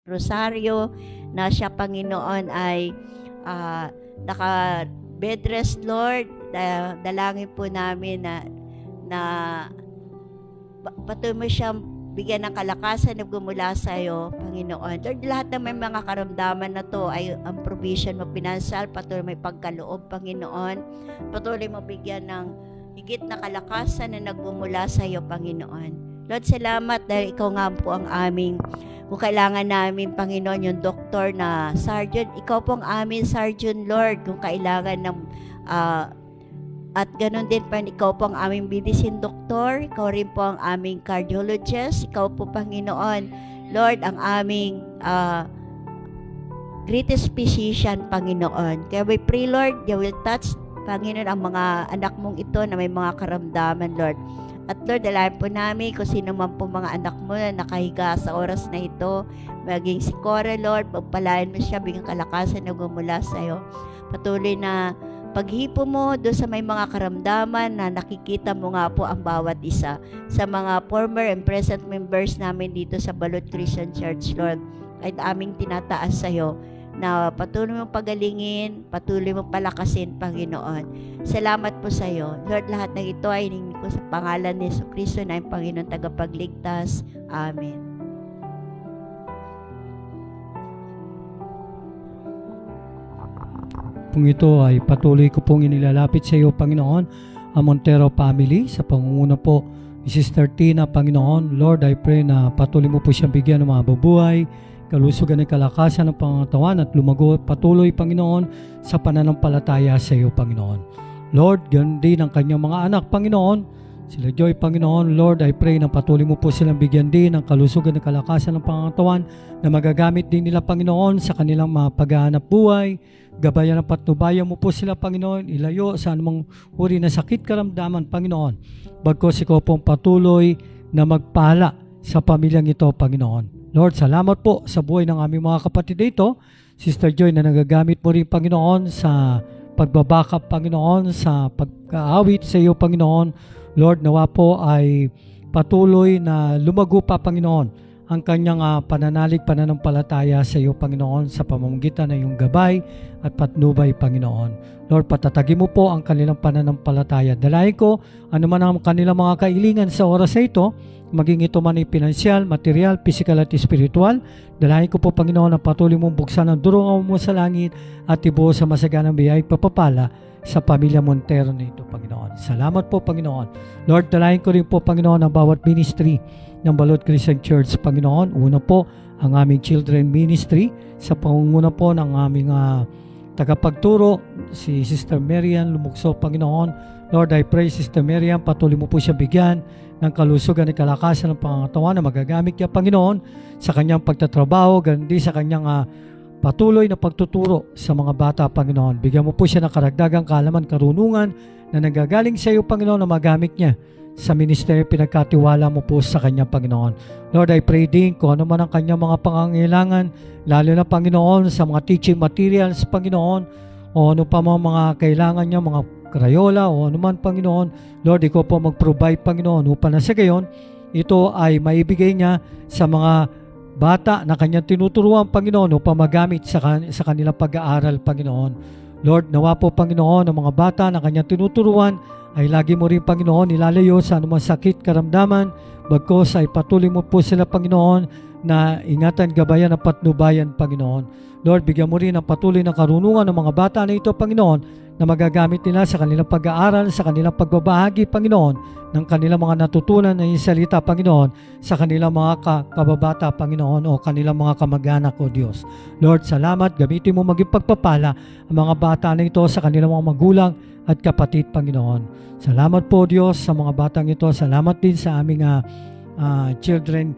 Rosario, na siya, Panginoon, ay naka-bed rest, Lord. Dalangin po namin na patuloy mo siyang bigyan ng kalakasan na gumula sa iyo, Panginoon. Lord, lahat ng may mga karamdaman na to ay ang provision mo, pinansal, patuloy may pagkaloob, Panginoon. Patuloy mo bigyan ng higit na kalakasan na nagmumula sa iyo, Panginoon. Lord, salamat dahil ikaw nga po ang aming, kung kailangan namin, Panginoon, yung doktor na surgeon, ikaw po ang aming surgeon, Lord. Kung kailangan ng at ganun din pa, ikaw po ang aming medicine doctor, ikaw rin po ang aming cardiologist, ikaw po, Panginoon, Lord, ang aming greatest physician, Panginoon. Kaya we pray, Lord, you will touch, Panginoon, ang mga anak mong ito na may mga karamdaman, Lord. At Lord, dalayan po namin kung sino man po mga anak mo na nakahiga sa oras na ito, maging si Cora, Lord, pagpalain mo siya, bigyan kalakasan na gumula sa iyo. Patuloy na paghipo mo doon sa may mga karamdaman na nakikita mo nga po ang bawat isa. Sa mga former and present members namin dito sa Balot Christian Church, Lord, ay aming tinataas sa iyo na patuloy mong pagalingin, patuloy mong palakasin, Panginoon. Salamat po sa iyo. Lord, lahat ng ito ay hiningi ko sa pangalan ni Jesucristo na ang Panginoon tagapagligtas. Amen. Kung ito ay patuloy ko pong inilalapit sa iyo, Panginoon, ang Montero family sa pangunguna po ni Sister Tina, Panginoon. Lord, I pray na patuloy mo po siyang bigyan ng mga bubuhay, kalusugan ng kalakasan ng pangatawan at lumago patuloy, Panginoon, sa pananampalataya sa iyo, Panginoon. Lord, ganun din ang kanyang mga anak, Panginoon. Sila Joy, Panginoon, Lord, I pray na patuloy mo po silang bigyan din ng kalusugan ng kalakasan ng pangatawan na magagamit din nila, Panginoon, sa kanilang mga paghahanap buhay. Gabayan at patnubayan mo po sila, Panginoon, ilayo sa anumang uri na sakit karamdaman, Panginoon. Bagkos ikaw pong patuloy na magpala sa pamilyang ito, Panginoon. Lord, salamat po sa buhay ng aming mga kapatid dito. Sister Joy, na nagagamit mo rin, Panginoon, sa pagbabakap, Panginoon, sa pagkaawit sa iyo, Panginoon. Lord, nawa po ay patuloy na lumago pa, Panginoon, ang kanyang pananalig, pananampalataya sa iyo, Panginoon, sa pamamagitan ng iyong gabay at patnubay, Panginoon. Lord, patatagin mo po ang kanilang pananampalataya. Dalayan ko, anuman ang kanilang mga kailangan sa oras na ito, maging ito man ay pinansyal, material, physical at spiritual. Dalayan ko po, Panginoon, ang patuloy mong buksan ang durungaw mo sa langit at ibuo sa masaganang biyaya at papapala sa pamilya Montero nito, Panginoon. Salamat po, Panginoon. Lord, dalayan ko rin po, Panginoon, ang bawat ministry ng Balot Christian Church, Panginoon. Una po, ang aming children ministry sa pangunguna po ng aming tagapagturo, si Sister Marian Lumukso, Panginoon. Lord, I pray, Sister Marian, patuloy mo po siya bigyan ng kalusugan at kalakasan ng pangatawan na magagamit niya, Panginoon, sa kanyang pagtatrabaho, gandi sa kanyang patuloy na pagtuturo sa mga bata, Panginoon. Bigyan mo po siya ng karagdagang kaalaman, karunungan na nanggagaling sa iyo, Panginoon, na magamit niya sa ministeryo pinagkatiwala mo po sa kanya, Panginoon. Lord, I pray din kung ano man ang kanyang mga pangangailangan, lalo na, Panginoon, sa mga teaching materials, Panginoon, o ano pa mga kailangan niya, mga Crayola o ano man, Panginoon. Lord, ikaw po mag-provide, Panginoon, upang na sa gayon, ito ay maibigay niya sa mga bata na kanyang tinuturuan, Panginoon, upang magamit sa kanilang pag-aaral, Panginoon. Lord, nawa po, Panginoon, ang mga bata na kanyang tinuturuan ay lagi mo rin, Panginoon, ilalayo sa anumang sakit, karamdaman, bagkos ay patuloy mo po sila, Panginoon, na ingatan, gabayan at patnubayan, Panginoon. Lord, bigyan mo rin ang patuloy na karunungan ng mga bata na ito, Panginoon, na magagamit nila sa kanilang pag-aaral, sa kanilang pagbabahagi, Panginoon, ng kanilang mga natutunan na yung salita, Panginoon, sa kanilang mga kababata, Panginoon, o kanilang mga kamag-anak, o Diyos. Lord, salamat, gamitin mo maging pagpapala ang mga bata na ito sa kanilang mga magulang at kapatid, Panginoon. Salamat po, Diyos, sa mga batang ito. Salamat din sa aming children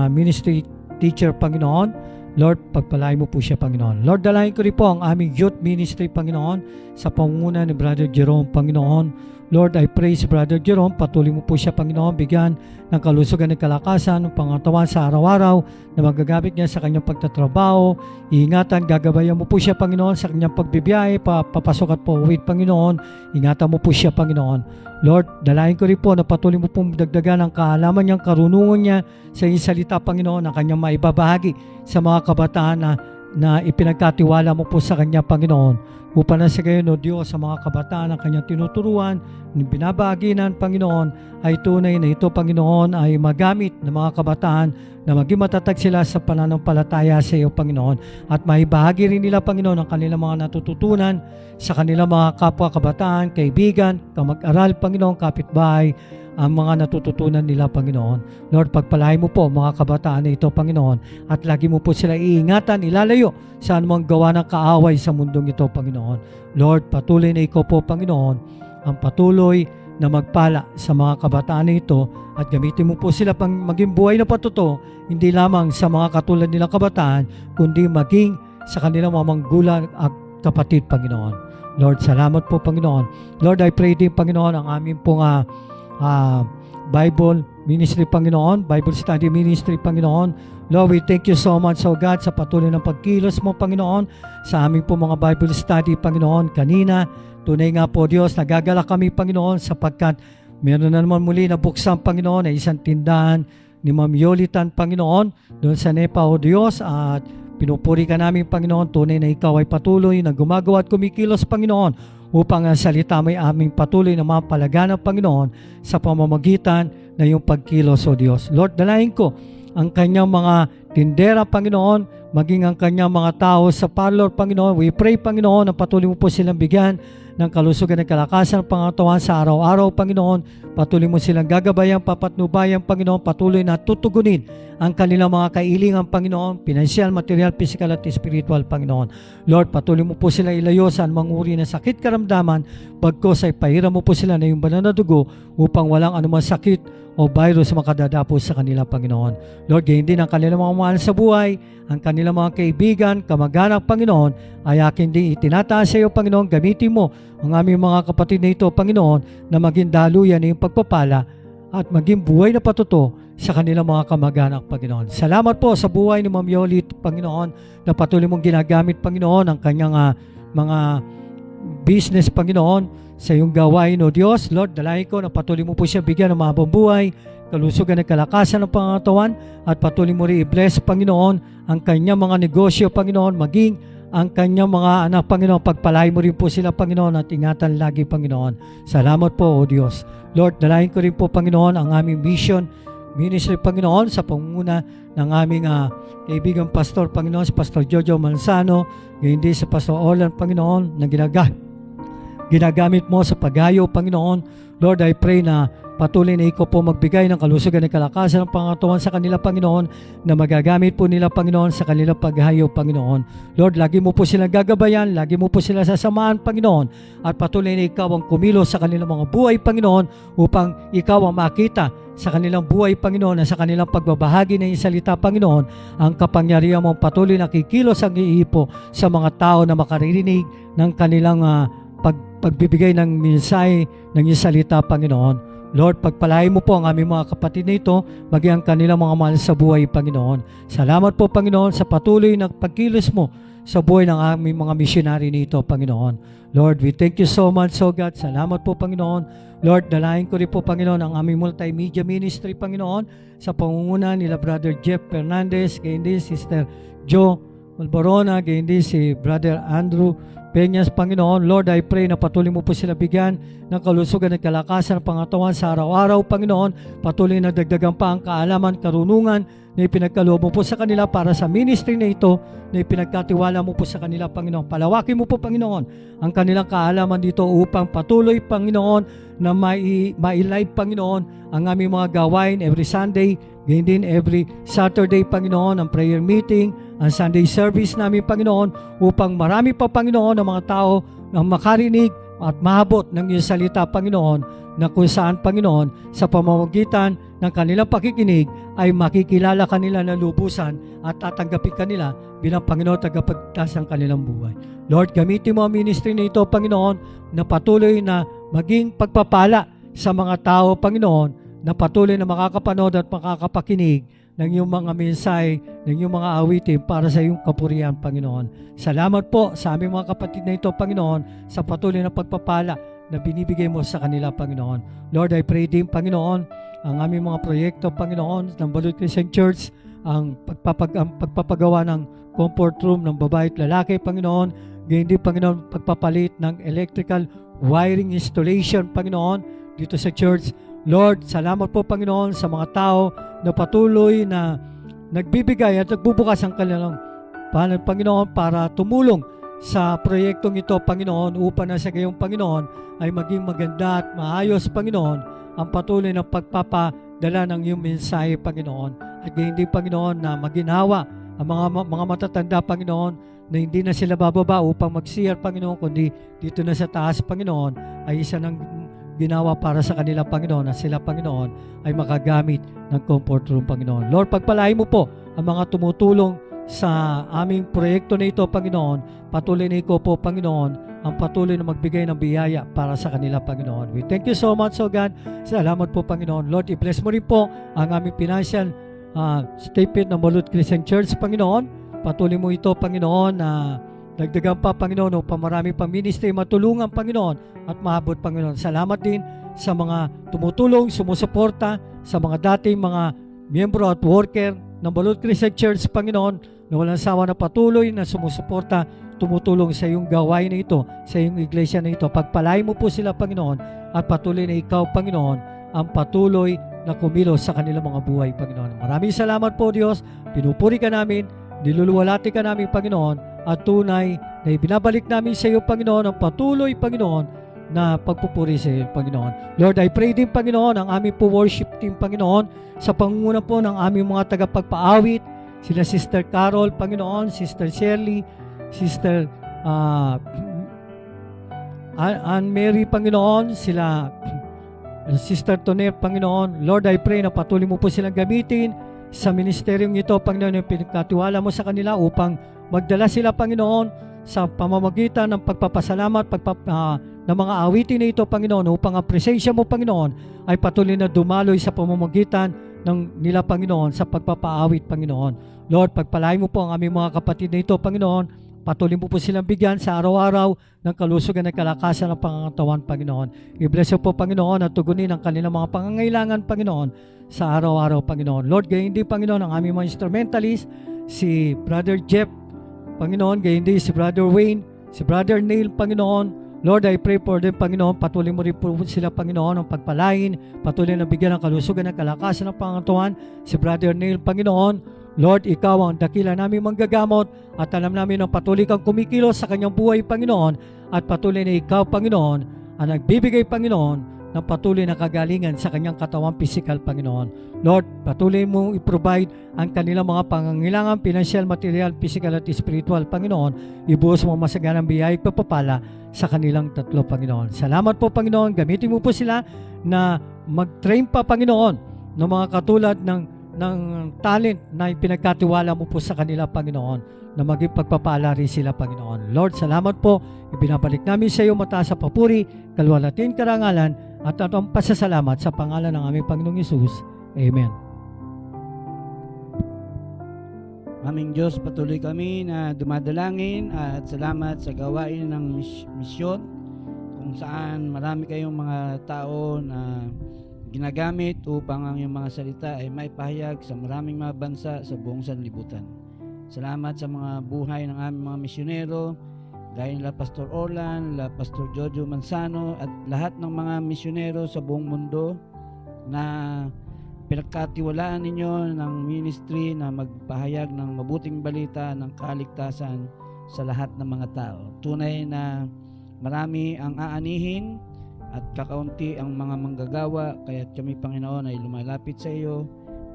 ministry teacher, Panginoon. Lord, pagpalain mo po siya, Panginoon. Lord, dalayan ko rin po ang aming youth ministry, Panginoon, sa pangunguna ni Brother Jerome, Panginoon. Lord, I praise Brother Jerome. Patuloy mo po siya, Panginoon, bigyan ng kalusugan at kalakasan, ng pangatawan sa araw-araw na magagamit niya sa kanyang pagtatrabaho. Iingatan, gagabayan mo po siya, Panginoon, sa kanyang pagbibiyahe, papasok at pauwi, Panginoon. Ingatan mo po siya, Panginoon. Lord, dalahin ko rin po na patuloy mo pong dagdagan ang kaalaman niyang, karunungan niya sa iyong salita, Panginoon, ang kanyang maibabahagi sa mga kabataan na ipinagkatiwala mo po sa kanya, Panginoon. Upang na sa gayon, O Diyos, sa mga kabataan ang kanyang tinuturuan, binabaginan, Panginoon, ay tunay na ito, Panginoon, ay magamit ng mga kabataan na maging matatag sila sa pananampalataya sa iyo, Panginoon. At maibahagi rin nila, Panginoon, ang kanilang mga natututunan sa kanilang mga kapwa kabataan, kaibigan, kamag-aral, Panginoon, kapitbahay, ang mga natututunan nila, Panginoon. Lord, pagpalain mo po mga kabataan na ito, Panginoon, at lagi mo po sila iingatan, ilalayo sa anumang gawa ng kaaway sa mundong ito, Panginoon. Lord, patuloy na ikaw po, Panginoon, ang patuloy na magpala sa mga kabataan na ito at gamitin mo po sila pang maging buhay na patuto, hindi lamang sa mga katulad nilang kabataan, kundi maging sa kanilang mga manggulang at kapatid, Panginoon. Lord, salamat po, Panginoon. Lord, I pray din, Panginoon, ang aming pong Bible Ministry, Panginoon, Bible Study Ministry, Panginoon. Lord, we thank you so much, O God, sa patuloy ng pagkilos mo, Panginoon, sa aming po mga Bible Study, Panginoon. Kanina, tunay nga po, Diyos, nagagala kami, Panginoon, sapagkat meron na naman muli na buksan, Panginoon, na isang tindahan ni Ma'am Yolitan, Panginoon, doon sa Nepa, O Diyos, at pinupuri ka namin, Panginoon, tunay na ikaw ay patuloy na gumagawa at kumikilos, Panginoon, upang ang salita may aming patuloy na mapalaganap, Panginoon, sa pamamagitan na iyong pagkilos, O Diyos. Lord, dalahin ko ang kanyang mga tindera, Panginoon, maging ang kanyang mga tao sa parlor, Panginoon. We pray, Panginoon, na patuloy mo po silang bigyan ng kalusugan at kalakasan ng pangatawan sa araw-araw, Panginoon. Patuloy mo silang gagabayan, papatnubayan, Panginoon. Patuloy na tutugunin ang kanilang mga kailingan, Panginoon, pinansyal, material, physical at spiritual, Panginoon. Lord, patuloy mo po sila ilayo sa anumang uri ng sakit karamdaman, bagkos ay pahiram mo po sila na yung banal na dugo upang walang anumang sakit o virus makadadapo sa kanila, Panginoon. Lord, gayon din ang kanilang mga mahal sa buhay, ang kanilang mga kaibigan, kamag-anak, Panginoon, ay akin din itinataas sa iyo, Panginoon. Gamitin mo ang aming mga kapatid na ito, Panginoon, na maging daluyan ng iyong pagpapala at maging buhay na patuto sa kanilang mga kamag-anak, Panginoon. Salamat po sa buhay ni Ma'am Yolit, Panginoon, na patuloy mong ginagamit, Panginoon, ang kanyang mga business, Panginoon, sa iyong gawain, O Diyos. Lord, dalahin ko na patuloy mo po siya bigyan ng mahabang buhay, kalusugan at kalakasan ng pangatawan, at patuloy mo rin i-bless, Panginoon, ang kanyang mga negosyo, Panginoon, maging ang kanyang mga anak, Panginoon. Pagpalain mo rin po sila, Panginoon, at ingatan lagi, Panginoon. Salamat po, O Diyos. Lord, dalahin ko rin po, Panginoon, ang aming mission ministry, Panginoon, sa pangunguna ng aming kaibigang pastor, Panginoon, si Pastor Jojo Manzano, gayon din sa Pastor Orlan, Panginoon, na ginagamit mo sa paghayo, Panginoon. Lord, I pray na patuloy na ikaw po magbigay ng kalusugan at kalakasan ng pangatawan sa kanila, Panginoon, na magagamit po nila, Panginoon, sa kanilang paghayo, Panginoon. Lord, lagi mo po silang gagabayan, lagi mo po sila sasamahan, Panginoon, at patuloy na ikaw ang kumilos sa kanilang mga buhay, Panginoon, upang ikaw ang makita sa kanilang buhay, Panginoon, na sa kanilang pagbabahagi ng iyong salita, Panginoon, ang kapangyarihan mong patuloy na kikilos ang iipo sa mga tao na makaririnig ng kanilang pagbibigay ng mensahe ng iyong salita, Panginoon. Lord, pagpalain mo po ang aming mga kapatid na ito, maging ang kanilang mga mahal sa buhay, Panginoon. Salamat po, Panginoon, sa patuloy na pagkilos mo sa buhay ng aming mga missionary nito, Panginoon. Lord, we thank you so much, so God. Salamat po, Panginoon. Lord, dalahin ko rin po, Panginoon, ang aming multimedia ministry, Panginoon, sa pangunguna nila Brother Jeff Fernandez, gayon din Sister Joe Malborona, gayon din si Brother Andrew Peñas, Panginoon. Lord, I pray na patuloy mo po sila bigyan ng kalusugan at kalakasan ng pangatawan sa araw-araw, Panginoon. Patuloy na dagdagan pa ang kaalaman, karunungan na ipinagkaloob mo po sa kanila para sa ministry na ito na ipinagkatiwala mo po sa kanila, Panginoon. Palawakin mo po, Panginoon, ang kanilang kaalaman dito upang patuloy, Panginoon, na mai-live, Panginoon, ang aming mga gawain every Sunday, gayon din every Saturday, Panginoon, ang prayer meeting, ang Sunday service namin, Panginoon, upang marami pa, Panginoon, ng mga tao na makarinig at mahabot ng iyong salita, Panginoon, na kung saan, Panginoon, sa pamamagitan ng kanilang pakikinig ay makikilala kanila na lubusan at tatanggapin kanila bilang Panginoon tagapagligtas ng kanilang buhay. Lord, gamitin mo ang ministry na ito, Panginoon, na patuloy na maging pagpapala sa mga tao, Panginoon, na patuloy na makakapanood at makakapakinig ng iyong mga mensahe, ng iyong mga awitin para sa iyong kapurihan, Panginoon. Salamat po sa aming mga kapatid na ito, Panginoon, sa patuloy na pagpapala na binibigay mo sa kanila, Panginoon. Lord, I pray din, Panginoon, ang aming mga proyekto, Panginoon, ng Balut Christian Church, ang pagpapagawa ng comfort room ng babae at lalaki, Panginoon. Ganyan din, Panginoon, pagpapalit ng electrical wiring installation, Panginoon, dito sa church. Lord, salamat po, Panginoon, sa mga tao na patuloy na nagbibigay at nagbubukas ang kanilang palad, Panginoon, para tumulong sa proyektong ito, Panginoon, upang na sa gayong, Panginoon, ay maging maganda at maayos, Panginoon, ang patuloy na pagpapadala ng iyong mensahe, Panginoon. At gayon din, Panginoon, na maginawa ang mga matatanda, Panginoon, na hindi na sila bababa upang mag-CR, Panginoon, kundi dito na sa taas, Panginoon, ay isa ng ginawa para sa kanila, Panginoon, na sila, Panginoon, ay makagamit ng comfort room, Panginoon. Lord, pagpalain mo po ang mga tumutulong sa aming proyekto na ito, Panginoon. Patuloy na ikaw po, Panginoon, ang patuloy na magbigay ng biyaya para sa kanila, Panginoon. We thank you so much, O God. Salamat po, Panginoon. Lord, i-bless mo rin po ang aming financial statement ng Balut Christian Church, Panginoon. Patuloy mo ito, Panginoon, na dagdagan pa, Panginoon, upang marami pang ministry matulungan, Panginoon, at maabot, Panginoon. Salamat din sa mga tumutulong, sumusuporta, sa mga dating mga miyembro at worker ng Balut Christian Church, Panginoon, na walang sawa na patuloy na sumusuporta, tumutulong sa iyong gawain na ito, sa iyong iglesia na ito. Pagpalain mo po sila, Panginoon, at patuloy na ikaw, Panginoon, ang patuloy na kumilos sa kanilang mga buhay, Panginoon. Maraming salamat po, Diyos. Pinupuri ka namin, niluluwalhati ka namin, Panginoon, at tunay na ibinabalik namin sa iyo, Panginoon, ang patuloy, Panginoon, na pagpupuri sa iyo, Panginoon. Lord, I pray din, Panginoon, ang aming po worship team, Panginoon, sa pangunguna po ng aming mga tagapagpaawit, sila Sister Carol, Panginoon, Sister Shirley, Sister Ann Mary, Panginoon, sila Sister Toner, Panginoon. Lord, I pray na patuloy mo po silang gamitin sa ministeryong ito, Panginoon, yung pinagkatiwala mo sa kanila upang magdala sila, Panginoon, sa pamamagitan ng pagpapasalamat, ng mga awitin na ito, Panginoon, upang ang presensya mo, Panginoon, ay patuloy na dumaloy sa pamamagitan ng nila, Panginoon, sa pagpapaawit, Panginoon. Lord, pagpalain mo po ang aming mga kapatid na ito, Panginoon. Patuloy mo po silang bigyan sa araw-araw ng kalusugan at kalakasan ng pangangatawan, Panginoon. I-bless po, Panginoon, at tugunin ang kanilang mga pangangailangan, Panginoon, sa araw-araw, Panginoon. Lord, gayon din, Panginoon, ang aming mga instrumentalist, si Brother Jeff, Panginoon, gayon din si Brother Wayne, si Brother Neil, Panginoon. Lord, I pray for them, Panginoon. Patuloy mo rin po sila, Panginoon, ang pagpalain. Patuloy na bigyan ng kalusugan at kalakasan ng pangangatawan si Brother Neil, Panginoon. Lord, ikaw ang dakila namin manggagamot at alam namin ang patuloy kang kumikilos sa kanyang buhay, Panginoon, at patuloy na ikaw, Panginoon, ang nagbibigay, Panginoon, ng patuloy na kagalingan sa kanyang katawang pisikal, Panginoon. Lord, patuloy mong i-provide ang kanilang mga pangangailangan, financial, material, physical at spiritual, Panginoon. Ibuhos mo masaganang biyaya at pagpapala sa kanilang tatlo, Panginoon. Salamat po, Panginoon. Gamitin mo po sila na mag-train pa, Panginoon, ng mga katulad ng talent na pinagkatiwala mo po sa kanila, Panginoon, na maging pagpapala rin sila, Panginoon. Lord, salamat po. Ibinabalik namin sa iyo mataas sa papuri, kalwalatin, karangalan, at ang pasasalamat sa pangalan ng aming Panginoong Hesus. Amen. Aming Diyos, patuloy kami na dumadalangin at salamat sa gawain ng misyon kung saan marami kayong mga tao na ginagamit upang ang iyong mga salita ay maipahayag sa maraming mga bansa sa buong sanlibutan. Salamat sa mga buhay ng aming mga misyonero, gaya nila Pastor Orlan, nila Pastor Jojo Manzano at lahat ng mga misyonero sa buong mundo na pinagkatiwalaan ninyo ng ministry na magpahayag ng mabuting balita ng kaligtasan sa lahat ng mga tao. Tunay na marami ang aanihin at kakaunti ang mga manggagawa, kaya't kami, Panginoon, ay lumalapit sa iyo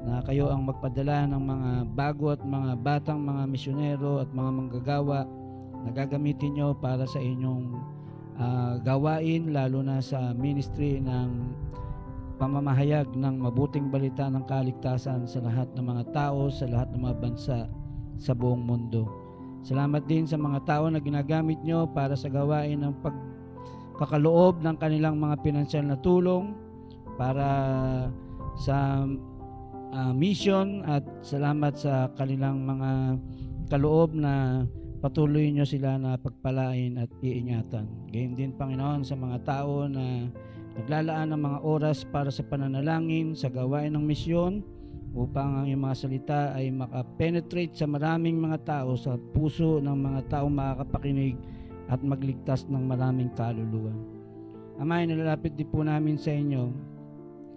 na kayo ang magpadala ng mga bago at mga batang mga misyonero at mga manggagawa na gagamitin nyo para sa inyong gawain, lalo na sa ministry ng pamamahayag ng mabuting balita ng kaligtasan sa lahat ng mga tao, sa lahat ng mga bansa sa buong mundo. Salamat din sa mga tao na ginagamit nyo para sa gawain ng kakaloob ng kanilang mga pinansyal na tulong para sa mission, at salamat sa kanilang mga kaloob na patuloy nyo sila na pagpalain at iingatan. Gayon din, Panginoon, sa mga tao na naglalaan ng mga oras para sa pananalangin, sa gawain ng misyon, upang ang iyong mga salita ay makapenetrate sa maraming mga tao, sa puso ng mga taong makakapakinig at magligtas ng maraming kaluluwa. Ama, nilalapit din po namin sa inyo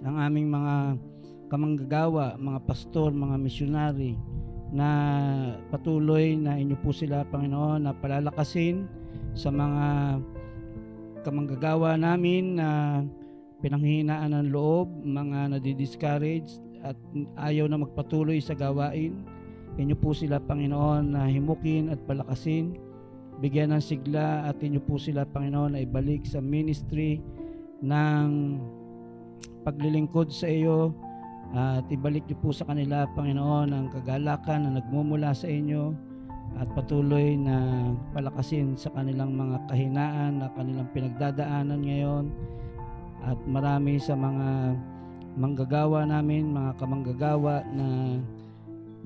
ang aming mga kamanggagawa, mga pastor, mga misyonary, na patuloy na inyo po sila, Panginoon, na palalakasin sa mga kamanggagawa namin na pinanghihinaan ng loob, mga nadidiscourage at ayaw na magpatuloy sa gawain. Inyo po sila, Panginoon, na himukin at palakasin, bigyan ng sigla, at inyo po sila, Panginoon, na ibalik sa ministry ng paglilingkod sa iyo, at ibalik niyo po sa kanila, Panginoon, ang kagalakan na nagmumula sa inyo, at patuloy na palakasin sa kanilang mga kahinaan na kanilang pinagdadaanan ngayon. At marami sa mga manggagawa namin, mga kamanggagawa na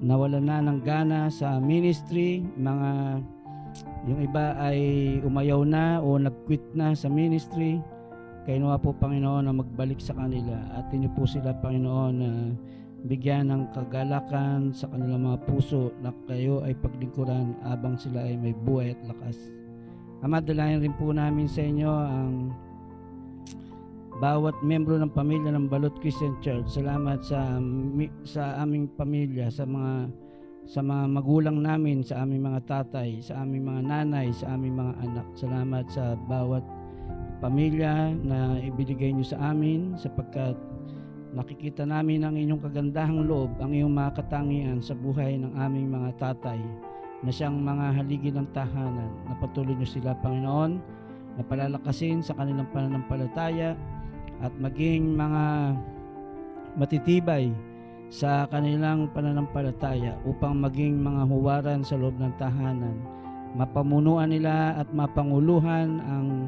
nawalan na ng gana sa ministry, yung iba ay umayaw na o nag-quit na sa ministry. Kayo nawa po, Panginoon, na magbalik sa kanila, at inyo po sila, Panginoon, na bigyan ng kagalakan sa kanilang mga puso na kayo ay paglingkuran abang sila ay may buhay at lakas. Ama, dalayan rin po namin sa inyo ang bawat membro ng pamilya ng Balot Christian Church. Salamat sa aming pamilya, sa mga magulang namin, sa aming mga tatay, sa aming mga nanay, sa aming mga anak. Salamat sa bawat pamilya na ibinigay niyo sa amin, sapagkat nakikita namin ang inyong kagandahang loob, ang iyong mga katangian sa buhay ng aming mga tatay na siyang mga haligi ng tahanan. Na patuloy niyo sila, Panginoon, na palalakasin sa kanilang pananampalataya at maging mga matitibay sa kanilang pananampalataya upang maging mga huwaran sa loob ng tahanan. Mapamunuan nila at mapanguluhan ang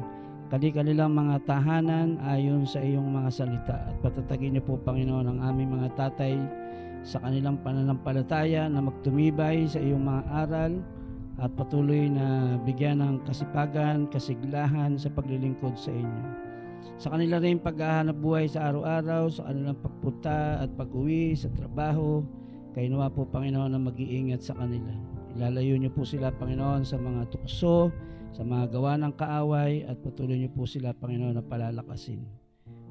kanilang mga tahanan ayon sa iyong mga salita. At patatagin niyo po, Panginoon, ang aming mga tatay sa kanilang pananampalataya na magtumibay sa iyong mga aral, at patuloy na bigyan ng kasipagan, kasiglahan sa paglilingkod sa inyo. Sa kanila rin paghahanap buhay sa araw-araw, sa kanilang pagpunta at pag-uwi sa trabaho, kayo nawa po, Panginoon, na mag-iingat sa kanila. Ilalayo niyo po sila, Panginoon, sa mga tukso, sa mga gawa ng kaaway, at patuloy niyo po sila, Panginoon, na palalakasin.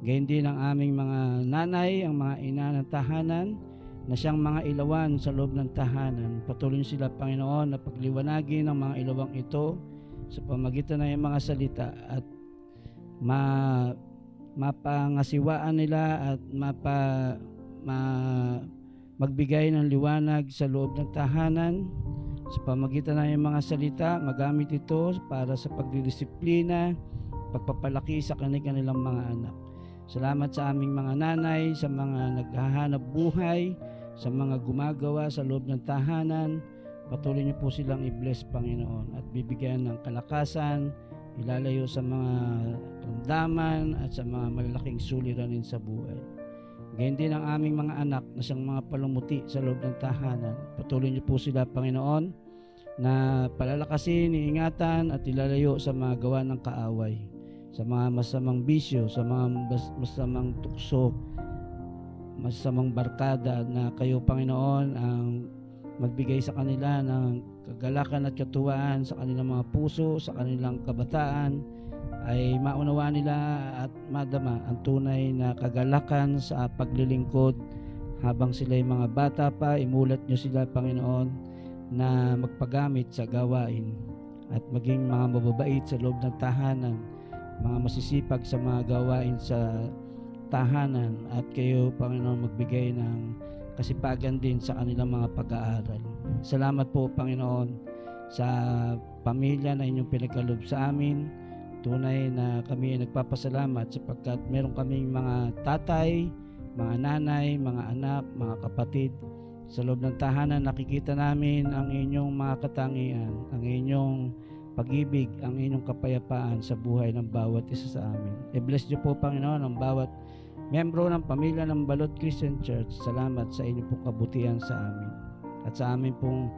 Gayon din ang aming mga nanay, ang mga ina ng tahanan, na siyang mga ilawan sa loob ng tahanan. Patuloy niyo sila, Panginoon, na pagliwanagin ang mga ilawang ito sa pamagitan ng mga salita, at mapangasiwaan nila at magbigay ng liwanag sa loob ng tahanan sa pamagitan ng mga salita. Magamit ito para sa pagdidisiplina, pagpapalaki sa kanilang mga anak. Salamat sa aming mga nanay, sa mga naghahanap buhay, sa mga gumagawa sa loob ng tahanan. Patuloy niyo po silang i-bless, Panginoon, at bibigyan ng kalakasan, ilalayo sa mga ramdaman at sa mga malalaking suliranin sa buhay. Gayon din ang aming mga anak na siyang mga palumuti sa loob ng tahanan. Patuloy niyo po sila, Panginoon, na palalakasin, iingatan at ilalayo sa mga gawa ng kaaway, sa mga masamang bisyo, sa mga masamang tukso, masamang barkada, na kayo, Panginoon, ang magbigay sa kanila ng kagalakan at katuwaan sa kanilang mga puso, sa kanilang kabataan, ay maunawaan nila at madama ang tunay na kagalakan sa paglilingkod habang sila'y mga bata pa. Imulat niyo sila, Panginoon, na magpagamit sa gawain at maging mga mababait sa loob ng tahanan, mga masisipag sa mga gawain sa tahanan, at kayo, Panginoon, magbigay ng kasipagan din sa kanilang mga pag-aaral. Salamat po, Panginoon, sa pamilya na inyong pinagkaloob sa amin. Tunay na kami ay nagpapasalamat sapagkat meron kaming mga tatay, mga nanay, mga anak, mga kapatid. Sa loob ng tahanan, nakikita namin ang inyong mga katangian, ang inyong pag-ibig, ang inyong kapayapaan sa buhay ng bawat isa sa amin. I-bless niyo po, Panginoon, ang bawat membro ng pamilya ng Balot Christian Church. Salamat sa inyong pong kabutihan sa amin. At sa amin pong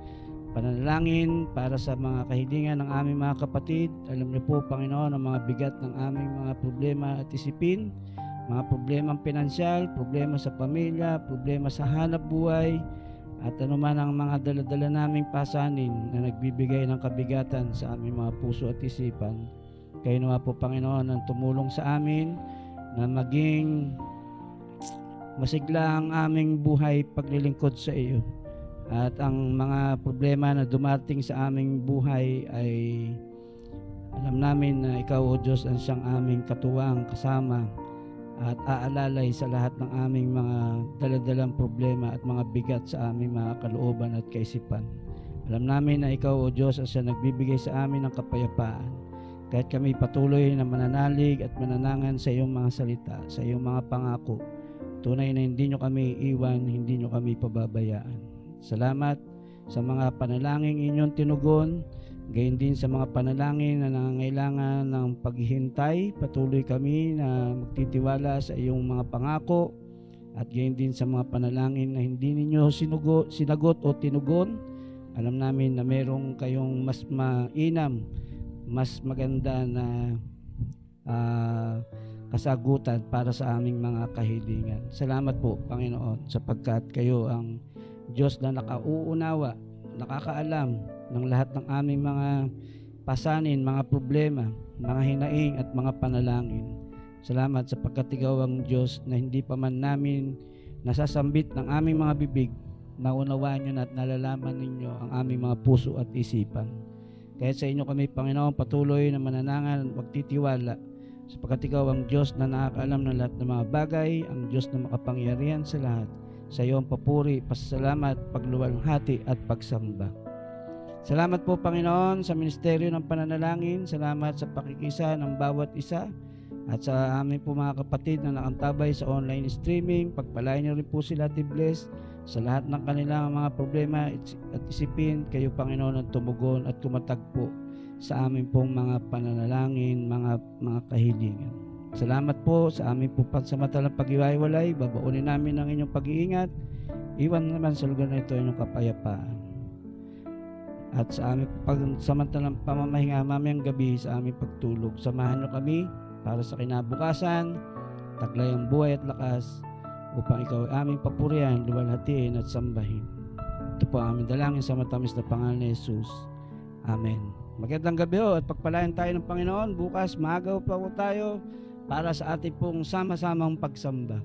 pananalangin para sa mga kahilingan ng aming mga kapatid. Alam niyo po, Panginoon, ang mga bigat ng aming mga problema at isipin, mga problemang pinansyal, problema sa pamilya, problema sa hanap buhay, at anuman ang mga daladala naming pasanin na nagbibigay ng kabigatan sa aming mga puso at isipan. Kayo naman po, Panginoon, ang tumulong sa amin na maging masigla ang aming buhay paglilingkod sa iyo. At ang mga problema na dumating sa aming buhay ay alam namin na ikaw, O Diyos, ang siyang aming katuwang kasama at aalalay sa lahat ng aming mga daladalang problema at mga bigat sa aming mga kalooban at kaisipan. Alam namin na ikaw, O Diyos, ang siya nagbibigay sa amin ng kapayapaan. Kahit kami patuloy na mananalig at mananangan sa iyong mga salita, sa iyong mga pangako, tunay na hindi nyo kami iwan, hindi nyo kami pababayaan. Salamat sa mga panalangin inyong tinugon, gayon din sa mga panalangin na nangangailangan ng paghihintay. Patuloy kami na magtitiwala sa iyong mga pangako, at gayon din sa mga panalangin na hindi ninyo sinagot o tinugon. Alam namin na merong kayong mas mainam, mas maganda na kasagutan para sa aming mga kahilingan. Salamat po, Panginoon, sapagkat kayo ang Diyos na nakauunawa, nakakaalam ng lahat ng aming mga pasanin, mga problema, mga hinaing at mga panalangin. Salamat sapagkat ikaw ang Diyos na hindi pa man namin nasasambit ng aming mga bibig, naunawaan nyo na at nalalaman ninyo ang aming mga puso at isipan. Kaya sa inyo kami, Panginoon, patuloy na mananangan at magtitiwala sapagkat ikaw ang Diyos na nakakaalam ng lahat ng mga bagay, ang Diyos na makapangyarihan sa lahat. Sa iyo ang papuri, pasasalamat, pagluwalhati at pagsamba. Salamat po, Panginoon, sa ministeryo ng pananalangin. Salamat sa pakikisa ng bawat isa at sa aming po mga kapatid na nakantabay sa online streaming. Pagpalain niyo rin po sila at i-bless sa lahat ng kanilang mga problema at isipin. Kayo, Panginoon, ang tumugon at kumatagpo sa aming pong mga pananalangin, mga kahilingan. Salamat po sa aming po pansamantalang pag-iwalay. Babaunin namin ang inyong pag-iingat. Iwan naman sa lugar na ito inyong kapayapaan. At sa aming pansamantalang pamamahinga mamayang gabi sa aming pagtulog, samahan niyo kami para sa kinabukasan, taglay ang buhay at lakas, upang ikaw ay aming papurihan, luwalhatiin at sambahin. Ito po ang aming dalangin sa matamis na pangalan ni Jesus. Amen. Magandang gabi at pagpalain tayo ng Panginoon. Bukas, maagaw pa po tayo para sa ating pong sama-samang pagsamba.